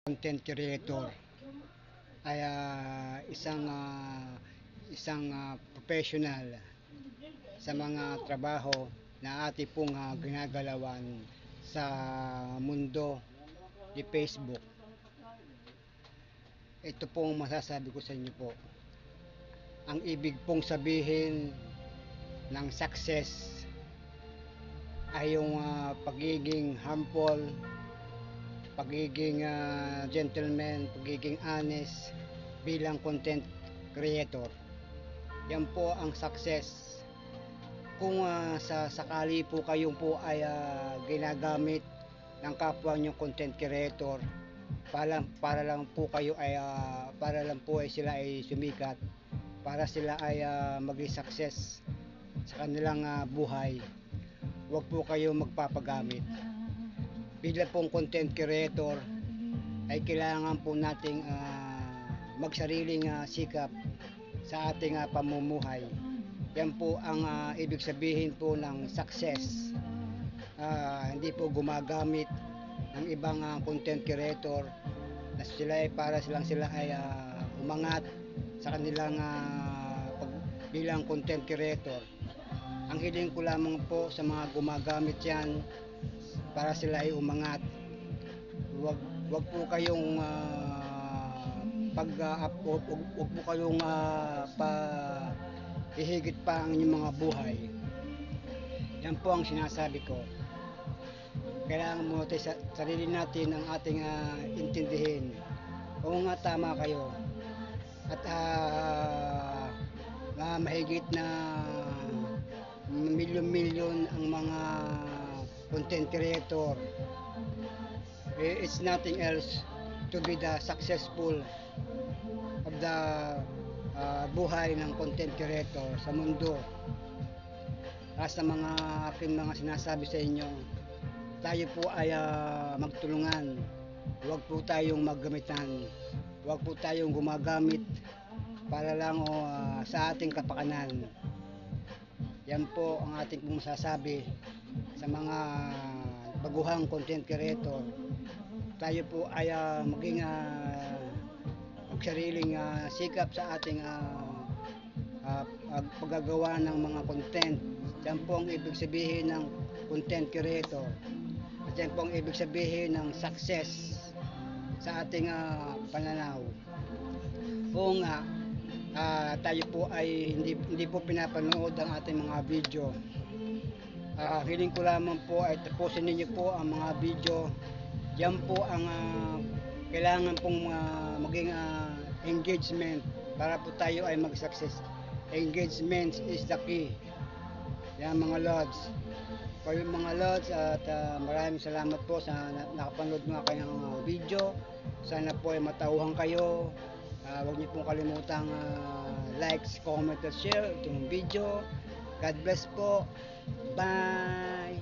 content creator ay isang professional sa mga trabaho na ating pong ginagalawan sa mundo ni Facebook. Ito pong masasabi ko sa inyo po. Ang ibig pong sabihin ng success ay yung pagiging humble, pagiging gentleman, pagiging honest bilang content creator. Yan po ang success. Kung sa sakali po kayong po ay ginagamit ng kapwa nyo content creator para lang po kayo ay para lang po ay sila ay sumikat, para sila ay maging success sa kanilang buhay, huwag po kayo magpapagamit. Bilang pong content creator ay kailangan po nating magsariling sikap sa ating pamumuhay. Yan po ang ibig sabihin po ng success. Hindi po gumagamit ng ibang content creator na sila ay para sila ay umangat sa kanilang bilang content creator. Ang hiling ko lamang po sa mga gumagamit yan para sila ay umangat, wag po kayong wag po kayong ihigit pa ang inyong mga buhay. Yan po ang sinasabi ko. Kailangan mo sa sarili natin ang ating intindihin. Oo nga, tama kayo. At mahigit na milyon-milyon ang mga content creator. It's nothing else to be the successful of the buhay ng content creator sa mundo. Sa mga aking mga sinasabi sa inyo, tayo po ay magtulungan. Huwag po tayong maggamitan. Huwag po tayong gumagamit para lang sa ating kapakanan. Yan po ang ating pong masasabi sa mga baguhang content creator. Tayo po ay maging magsariling sikap sa ating paggagawa ng mga content. Yan po ang ibig sabihin ng content creator. At yan po ang ibig sabihin ng success sa ating pananaw. Oo nga, tayo po ay hindi po pinapanood ang ating mga video. Hiling ko lamang po ay tapusin ninyo po ang mga video. Yan po ang kailangan pong maging engagement para po tayo ay mag-success. Engagement is the key. Yan mga lods. Kayo mga lods, at maraming salamat po sa nakapanood mga kanyang video. Sana po ay matauhan kayo. Huwag niyo pong kalimutang likes, comment at share itong video. God bless po. Bye!